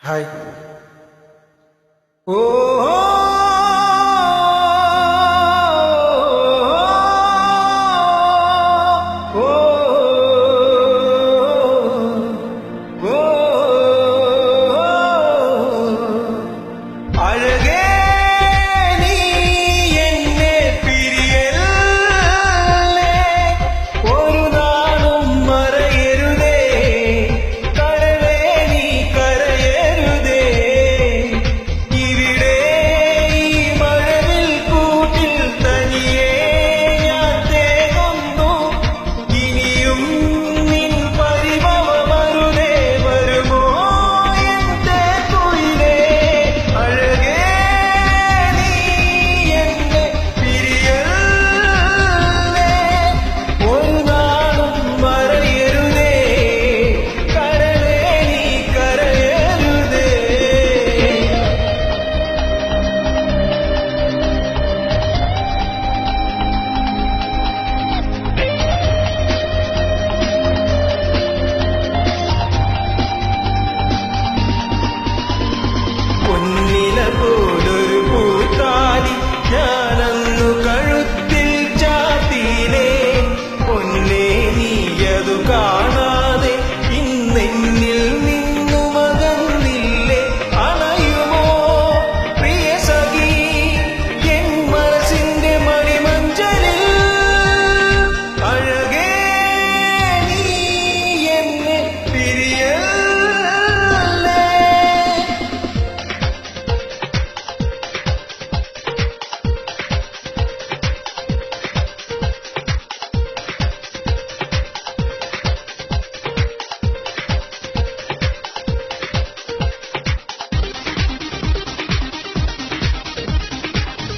Hi. ഓ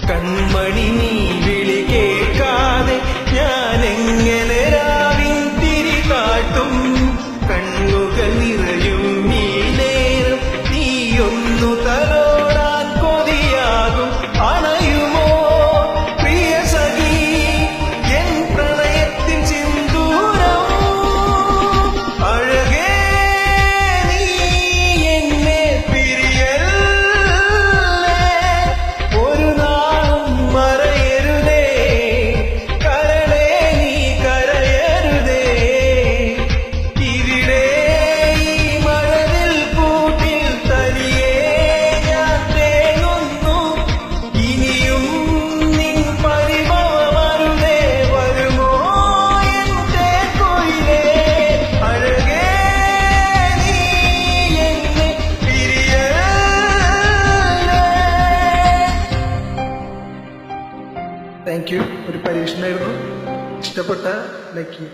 കൺമണി നീ വിളി കേൾക്കാതെ ഞാൻ എങ്ങനെ രാവിൻ തിരി കാട്ടും കണ്ണുകൾ നിറയും നീ നേരം നീയൊന്നു തലോടാൻ കൊതിയാകും അണയുമോ പ്രിയ സഖി എൻ പ്രണയത്തിൻ സിന്ദൂരം അഴകേ നീ എന്നെ പിരിയല്ലേ ഒരു താങ്ക് യു. ഒരു പരീക്ഷണമായിരുന്നു. ഇഷ്ടപ്പെട്ട ലൈക്ക്